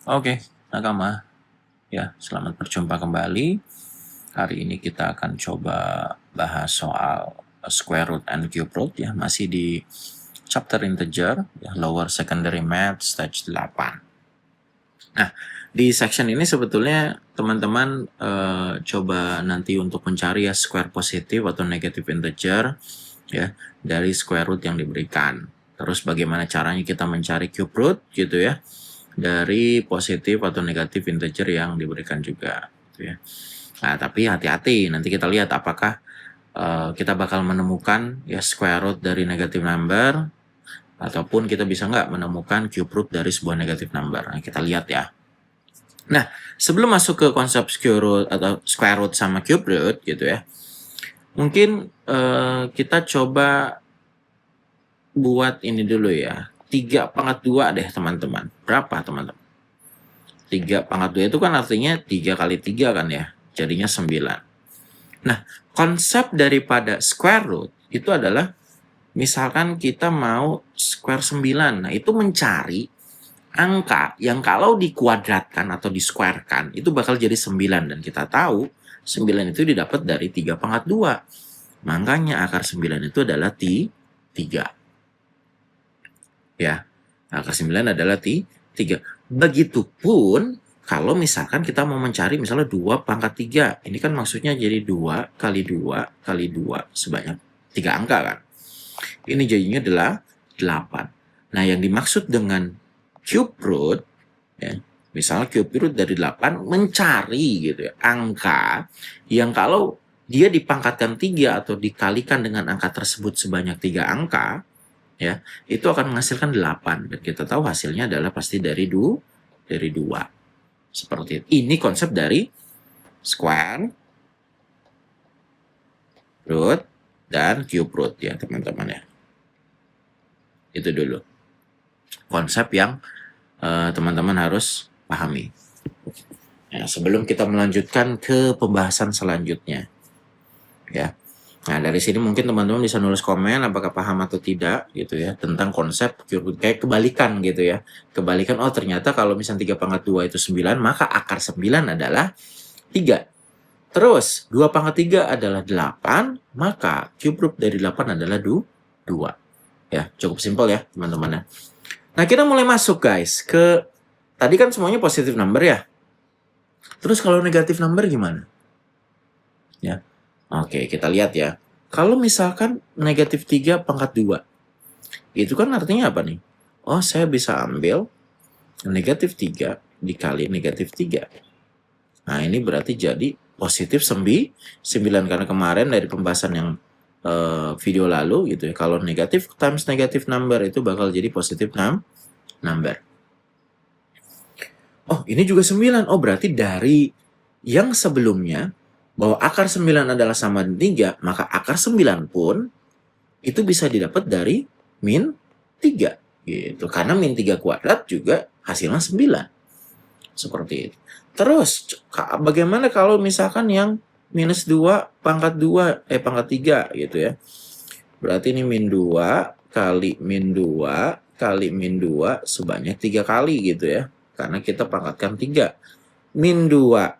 Oke, nakama. Ya, selamat berjumpa kembali. Hari ini kita akan coba bahas soal square root and cube root ya, masih di chapter integer ya, lower secondary math stage 8. Nah, di section ini sebetulnya teman-teman coba nanti untuk mencari ya square positif atau negative integer ya dari square root yang diberikan. Terus bagaimana caranya kita mencari cube root gitu ya dari positif atau negatif integer yang diberikan juga gitu ya. Nah, tapi hati-hati, nanti kita lihat apakah kita bakal menemukan ya square root dari negative number ataupun kita bisa nggak menemukan cube root dari sebuah negative number. Nah, kita lihat ya. Nah, sebelum masuk ke konsep square root atau square root sama cube root gitu ya, mungkin kita coba buat ini dulu ya. 3 pangkat 2 deh teman-teman. Berapa teman-teman? 3 pangkat 2 itu kan artinya 3 kali 3 kan ya. Jadinya 9. Nah, konsep daripada square root itu adalah misalkan kita mau square 9. Nah, itu mencari angka yang kalau dikuadratkan atau disquarekan itu bakal jadi 9. Dan kita tahu 9 itu didapat dari 3 pangkat 2. Makanya akar 9 itu adalah 3. Ya, akar 9 adalah 3. Begitupun kalau misalkan kita mau mencari misalnya 2 pangkat 3. Ini kan maksudnya jadi 2 kali 2 kali 2 sebanyak 3 angka kan. Ini jadinya adalah 8. Nah, yang dimaksud dengan cube root, ya, misalnya cube root dari 8 mencari gitu ya, angka yang kalau dia dipangkatkan 3 atau dikalikan dengan angka tersebut sebanyak 3 angka, ya, itu akan menghasilkan 8. Dan kita tahu hasilnya adalah pasti dari 2. Seperti itu. Ini konsep dari square root dan cube root ya teman-teman ya. Itu dulu konsep yang teman-teman harus pahami. Ya, sebelum kita melanjutkan ke pembahasan selanjutnya. Ya. Nah, dari sini mungkin teman-teman bisa nulis komen apakah paham atau tidak gitu ya tentang konsep cube root. Kayak kebalikan gitu ya. Kebalikan, oh ternyata kalau misalnya 3 pangkat 2 itu 9, maka akar 9 adalah 3. Terus 2 pangkat 3 adalah 8, maka cube root dari 8 adalah 2. Ya, cukup simpel ya teman-teman ya. Nah, kita mulai masuk guys ke tadi kan semuanya positive number ya. Terus kalau negative number gimana? Ya. Oke, kita lihat ya. Kalau misalkan negatif 3 pangkat 2, itu kan artinya apa nih? Oh, saya bisa ambil negatif 3 dikali negatif 3. Nah, ini berarti jadi positif 9, karena kemarin dari pembahasan yang video lalu gitu ya. Kalau negatif times negative number itu bakal jadi positif number. Oh, ini juga 9. Oh, berarti dari yang sebelumnya bahwa akar 9 adalah sama dengan 3, maka akar 9 pun itu bisa didapat dari min 3 gitu. Karena min 3 kuadrat juga hasilnya 9. Seperti itu. Terus bagaimana kalau misalkan yang minus 2 pangkat 2 pangkat 3 gitu ya. Berarti ini min 2 kali min 2 kali min 2 sebanyak 3 kali gitu ya. Karena kita pangkatkan 3. Min 2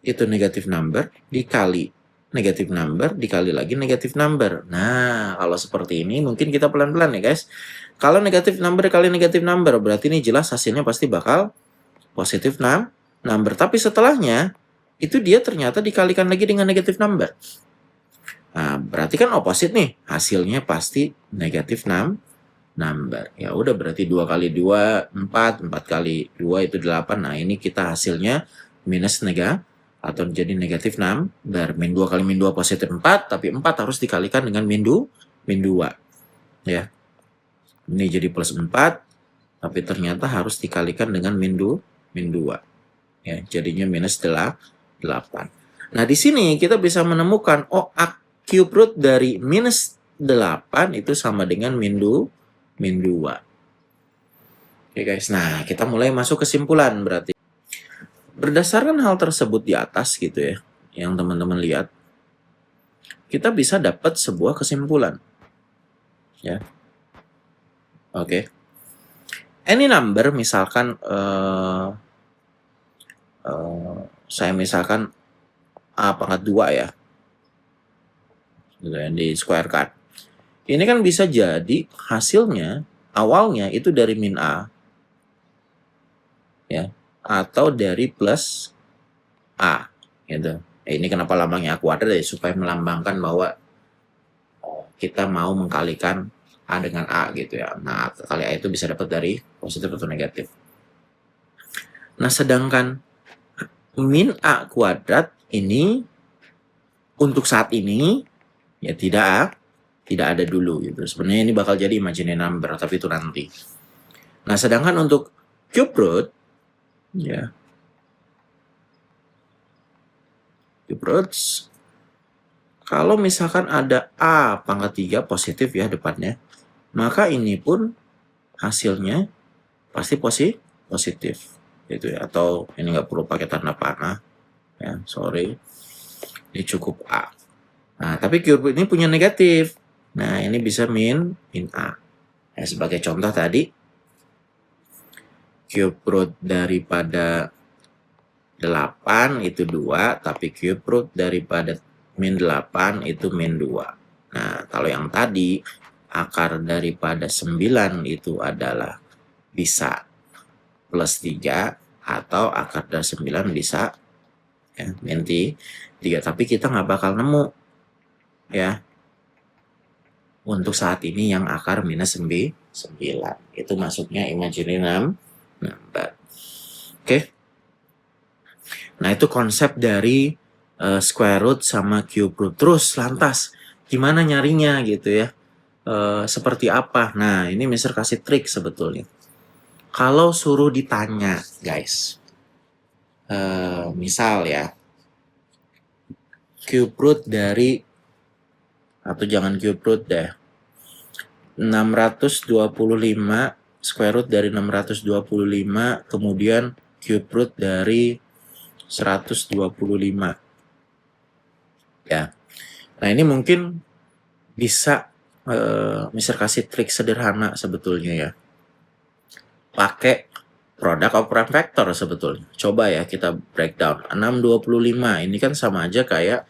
itu negatif number dikali negatif number dikali lagi negatif number. Nah, kalau seperti ini mungkin kita pelan-pelan ya guys. Kalau negatif number kali negatif number berarti ini jelas hasilnya pasti bakal positif number. Tapi setelahnya itu dia ternyata dikalikan lagi dengan negatif number. Nah, berarti kan opposite nih. Hasilnya pasti negatif number. Ya udah berarti 2 kali 2 4, 4 kali 2 itu 8. Nah, ini kita hasilnya minus atau jadi negatif 6, dan min 2 kali min 2 positif 4, tapi 4 harus dikalikan dengan min 2. Ya. Ini jadi plus 4, tapi ternyata harus dikalikan dengan min 2. Ya, jadinya minus 8. Nah, di sini kita bisa menemukan cube root dari minus 8 itu sama dengan min 2. Oke guys, nah kita mulai masuk kesimpulan berarti. Berdasarkan hal tersebut di atas gitu ya, yang teman-teman lihat, kita bisa dapat sebuah kesimpulan. Ya. Oke. Any number misalkan saya misalkan A pangkat 2 ya, gitu ya, di square kan. Ini kan bisa jadi hasilnya awalnya itu dari min A, ya, atau dari plus A, gitu. Ini kenapa lambangnya A kuadrat ya, supaya melambangkan bahwa kita mau mengkalikan A dengan A gitu ya. Nah, kali A itu bisa dapat dari positif atau negatif. Nah, sedangkan min A kuadrat ini untuk saat ini ya tidak ada dulu gitu. Sebenarnya ini bakal jadi imaginary number, tapi itu nanti. Nah, sedangkan untuk cube root ya, cube roots kalau misalkan ada A pangkat 3 positif ya depannya, maka ini pun hasilnya pasti positif gitu ya. Atau ini nggak perlu pakai tanda panah ya, sorry, ini cukup A. Nah, tapi cube ini punya negatif. Nah, ini bisa min A. Ya, sebagai contoh tadi, cube root daripada 8 itu 2, tapi cube root daripada min 8 itu min 2. Nah, kalau yang tadi, akar daripada 9 itu adalah bisa plus 3, atau akar dari 9 bisa ya, min 3. Tapi kita nggak bakal nemu ya untuk saat ini yang akar minus 9. Itu masuknya imaginary number. Oke. Nah, itu konsep dari square root sama cube root. Terus lantas gimana nyarinya gitu ya? Seperti apa? Nah, ini Mister kasih trik sebetulnya. Kalau suruh ditanya, guys, misal ya, cube root dari, atau jangan cube root deh, 625, square root dari 625, kemudian cube root dari 125. Ya. Nah, ini mungkin bisa Mister kasih trik sederhana sebetulnya ya. Pakai product of prime factor sebetulnya. Coba ya kita breakdown. 625 ini kan sama aja kayak,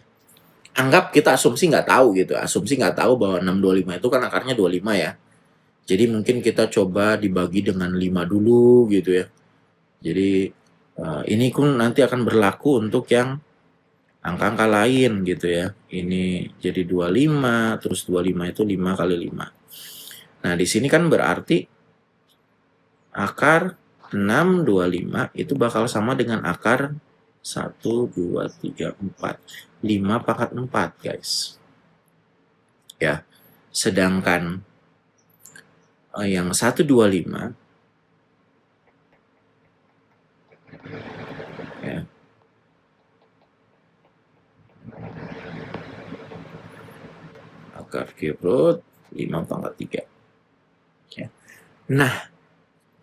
anggap kita asumsi nggak tahu gitu. Asumsi nggak tahu bahwa 625 itu kan akarnya 25 ya. Jadi mungkin kita coba dibagi dengan 5 dulu gitu ya. Jadi ini pun nanti akan berlaku untuk yang angka-angka lain gitu ya. Ini jadi 25, terus 25 itu 5 kali 5. Nah, di sini kan berarti akar 625 itu bakal sama dengan akar 1, 2, 3, 4. 5 pangkat 4, guys. Ya. Sedangkan yang 125 ya, akar cube root 5 pangkat 3. Ya. Nah,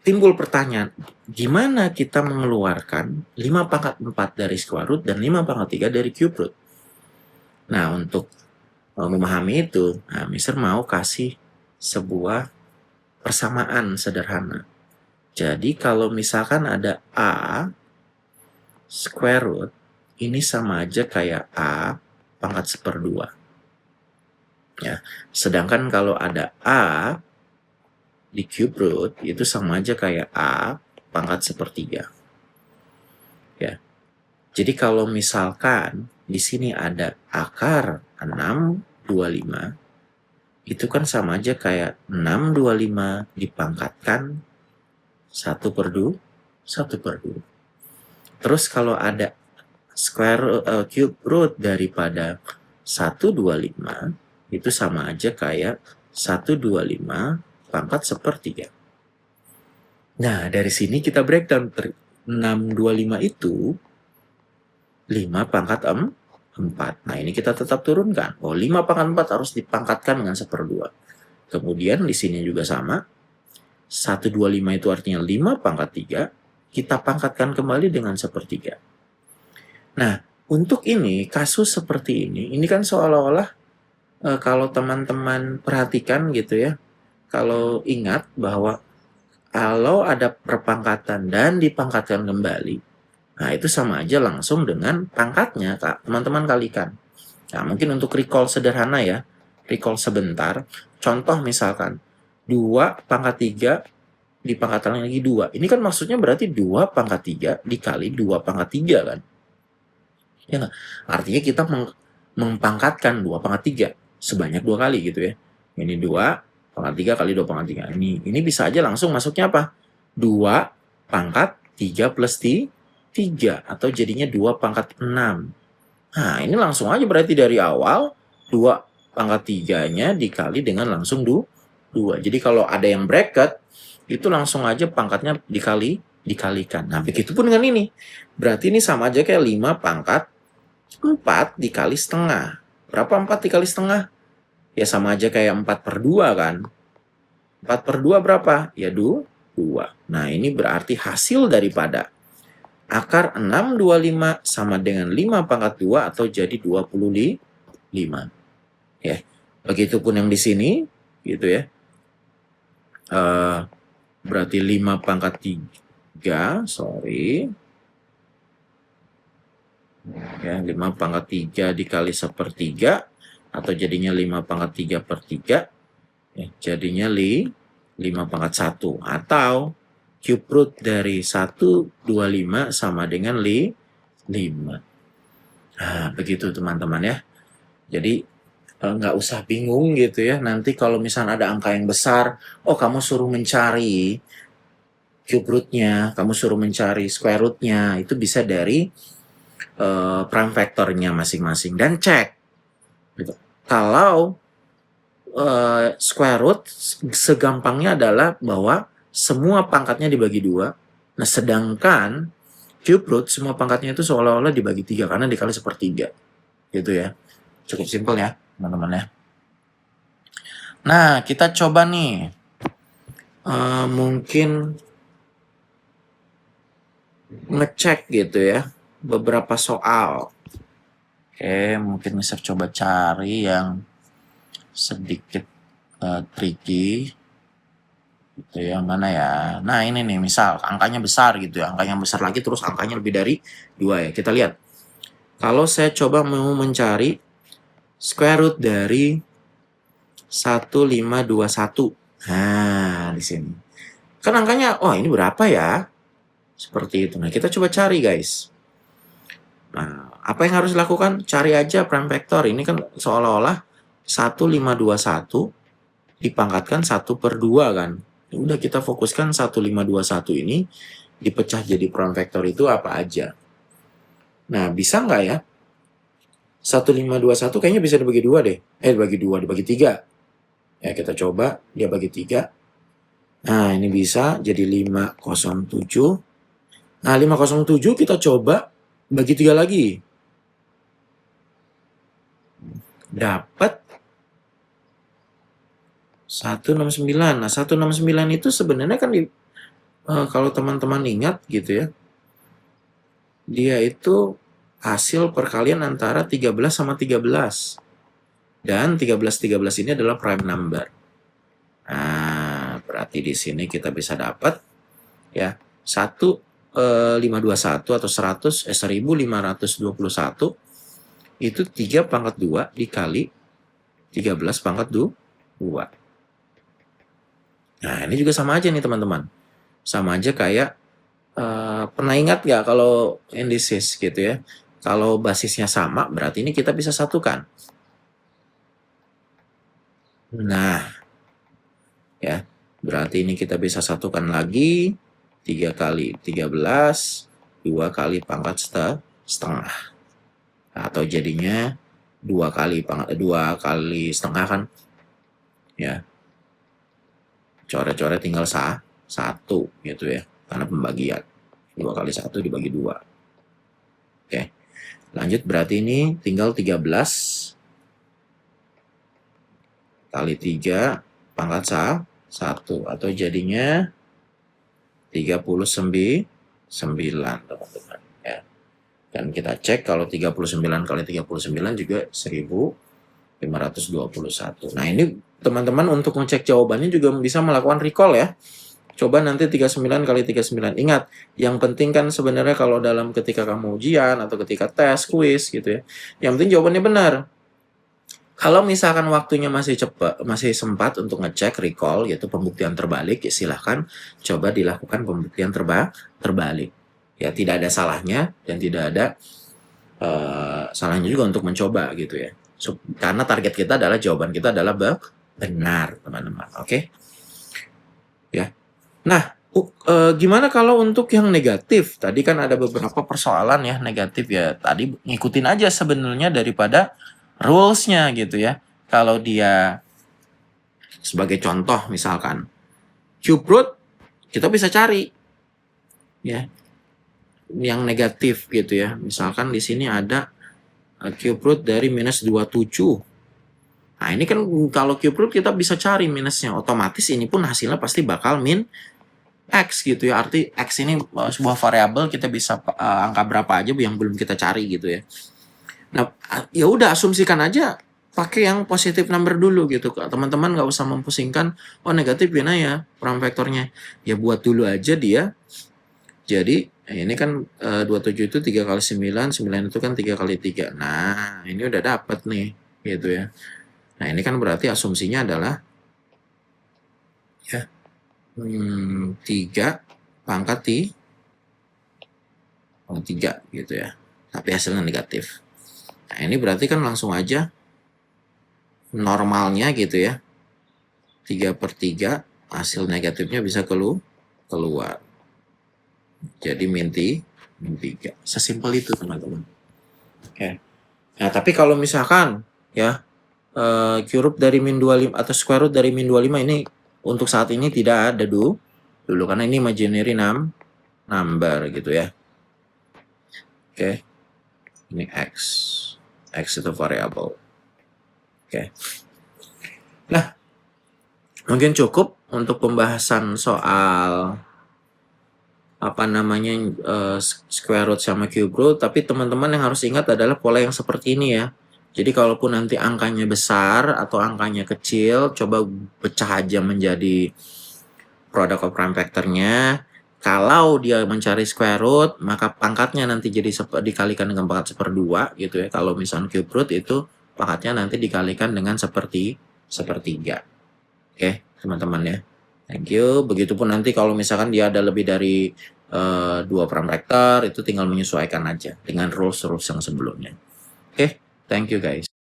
timbul pertanyaan, gimana kita mengeluarkan 5 pangkat 4 dari square root dan 5 pangkat 3 dari cube root? Nah, untuk memahami itu, Mister mau kasih sebuah persamaan sederhana. Jadi, kalau misalkan ada A square root, ini sama aja kayak A pangkat 1/2. Ya. Sedangkan kalau ada A di cube root, itu sama aja kayak A pangkat 1/3. Ya. Jadi kalau misalkan di sini ada akar 625, itu kan sama aja kayak 625 dipangkatkan 1/2. Terus kalau ada square cube root daripada 125, itu sama aja kayak 125 pangkat 1/3. Nah, dari sini kita breakdown 625 itu 5 pangkat 4. Nah, ini kita tetap turunkan. 5 pangkat 4 harus dipangkatkan dengan 1/2. Kemudian di sini juga sama. 125 itu artinya 5 pangkat 3. Kita pangkatkan kembali dengan 1/3. Nah, untuk ini, kasus seperti ini kan seolah-olah kalau teman-teman perhatikan gitu ya, kalau ingat bahwa kalau ada perpangkatan dan dipangkatkan kembali, Nah, itu sama aja langsung dengan pangkatnya, Kak. Teman-teman kalikan. Nah, mungkin untuk recall sederhana ya. Recall sebentar. Contoh misalkan, 2 pangkat 3 dipangkatkan lagi 2. Ini kan maksudnya berarti 2 pangkat 3 dikali 2 pangkat 3 kan. Ya nggak? Artinya kita mempangkatkan 2 pangkat 3 sebanyak 2 kali gitu ya. Ini 2 pangkat 3 kali 2 pangkat 3. Ini bisa aja langsung masuknya apa? 2 pangkat 3 plus 3 atau jadinya 2 pangkat 6. Nah, ini langsung aja berarti dari awal 2 pangkat 3-nya dikali dengan langsung 2. Jadi kalau ada yang bracket, itu langsung aja pangkatnya dikalikan. Nah, begitupun dengan ini. Berarti ini sama aja kayak 5 pangkat 4 dikali setengah. Berapa 4 dikali setengah? Ya sama aja kayak 4/2 kan. 4/2 berapa? Ya 2. Nah, ini berarti hasil daripada akar 625 sama dengan 5 pangkat 2 atau jadi 25. Ya. Begitupun yang di sini gitu ya. Berarti 5 pangkat 3, ya, 5 pangkat 3 dikali 1/3 atau jadinya 5 pangkat 3/3, ya, jadinya 5 pangkat 1 atau cube root dari 125 sama dengan 5. Nah, begitu teman-teman ya. Jadi nggak usah bingung gitu ya. Nanti kalau misalnya ada angka yang besar, kamu suruh mencari cube root-nya, kamu suruh mencari square root-nya, itu bisa dari prime factor-nya masing-masing. Dan cek gitu. Kalau square root segampangnya adalah bahwa semua pangkatnya dibagi 2. Nah, sedangkan cube root semua pangkatnya itu seolah-olah dibagi 3 karena dikali 1/3. Gitu ya. Cukup simpel ya, teman-teman ya. Nah, kita coba nih. Mungkin ngecek gitu ya beberapa soal. Oke, mungkin bisa coba cari yang sedikit tricky gitu ya. Mana ya? Nah, ini nih misal angkanya besar gitu ya. Angkanya besar lagi terus angkanya lebih dari 2 ya. Kita lihat. Kalau saya coba mau mencari square root dari 1521. Nah, di sini. Kan angkanya, ini berapa ya? Seperti itu. Nah, kita coba cari guys. Nah, apa yang harus dilakukan? Cari aja prime factor. Ini kan seolah-olah 1521 dipangkatkan 1/2 kan. Udah kita fokuskan 1521 ini dipecah jadi prime factor itu apa aja. Nah, bisa nggak ya? 1521 kayaknya bisa dibagi 2 deh. Dibagi 3. Ya, kita coba. Dia bagi 3. Nah, ini bisa jadi 507. Nah, 507 kita coba bagi 3 lagi. Dapat 169. Nah, 169 itu sebenarnya kan kalau teman-teman ingat gitu ya. Dia itu hasil perkalian antara 13 sama 13. Dan 13 ini adalah prime number. Nah, berarti di sini kita bisa dapat ya 1521 atau 1521 itu 3 pangkat 2 dikali 13 pangkat 2. Nah, ini juga sama aja nih teman-teman. Sama aja kayak pernah ingat nggak kalau indices gitu ya? Kalau basisnya sama, berarti ini kita bisa satukan. Nah, ya, berarti ini kita bisa satukan lagi. 3 kali 13, 2 kali pangkat setengah. Atau jadinya 2 kali setengah kan. Ya. Coret-coret tinggal 1 gitu ya. Karena pembagian. 2 kali 1 dibagi 2. Oke. Lanjut berarti ini tinggal 13 kali 3 pangkat 1 atau jadinya 39 teman-teman ya. Dan kita cek kalau 39 kali 39 juga 1521. Nah, ini teman-teman untuk ngecek jawabannya juga bisa melakukan recall ya. Coba nanti 39 kali 39. Ingat, yang penting kan sebenarnya kalau dalam ketika kamu ujian atau ketika tes, kuis gitu ya. Yang penting jawabannya benar. Kalau misalkan waktunya masih cepat, masih sempat untuk ngecek recall yaitu pembuktian terbalik, ya silahkan coba dilakukan pembuktian terbalik. Ya tidak ada salahnya dan tidak ada salahnya juga untuk mencoba gitu ya. Karena target kita adalah jawaban kita adalah benar, teman-teman. Oke? Ya. Nah, gimana kalau untuk yang negatif? Tadi kan ada beberapa persoalan ya negatif ya. Tadi ngikutin aja sebenarnya daripada rules-nya gitu ya. Kalau dia sebagai contoh misalkan cube root kita bisa cari ya yang negatif gitu ya. Misalkan di sini ada cube root dari minus 27. Nah, ini kan kalau cube root kita bisa cari minusnya. Otomatis ini pun hasilnya pasti bakal min X gitu ya. Arti X ini sebuah variabel, kita bisa angka berapa aja yang belum kita cari gitu ya. Nah, ya udah asumsikan aja pakai yang positif number dulu gitu. Teman-teman nggak usah mempusingkan, oh negatif gimana ya prime vektornya. Ya buat dulu aja dia. Jadi ini kan 27 itu 3 kali 9, 9 itu kan 3 kali 3. Nah, ini udah dapat nih gitu ya. Nah, ini kan berarti asumsinya adalah ya 3 pangkat 3 gitu ya. Tapi hasilnya negatif. Nah, ini berarti kan langsung aja normalnya gitu ya. 3/3 hasil negatifnya bisa keluar. Jadi min 3. Sesimpel itu teman-teman. Oke. Nah, tapi kalau misalkan ya cube root dari min 25 atau square root dari min 25 ini untuk saat ini tidak ada dulu karena ini imaginary number gitu ya. Oke. Ini X. X itu variable. Oke. Nah, mungkin cukup untuk pembahasan soal apa namanya square root sama cube root, tapi teman-teman yang harus ingat adalah pola yang seperti ini ya. Jadi kalaupun nanti angkanya besar atau angkanya kecil, coba pecah aja menjadi product of prime vectornya. Kalau dia mencari square root, maka pangkatnya nanti jadi dikalikan dengan pangkat 1/2 gitu ya. Kalau misalnya cube root itu pangkatnya nanti dikalikan dengan sepertiga. Oke, teman-teman ya. Thank you. Begitupun nanti kalau misalkan dia ada lebih dari 2 prime vector, itu tinggal menyesuaikan aja dengan rules yang sebelumnya. Oke, thank you guys.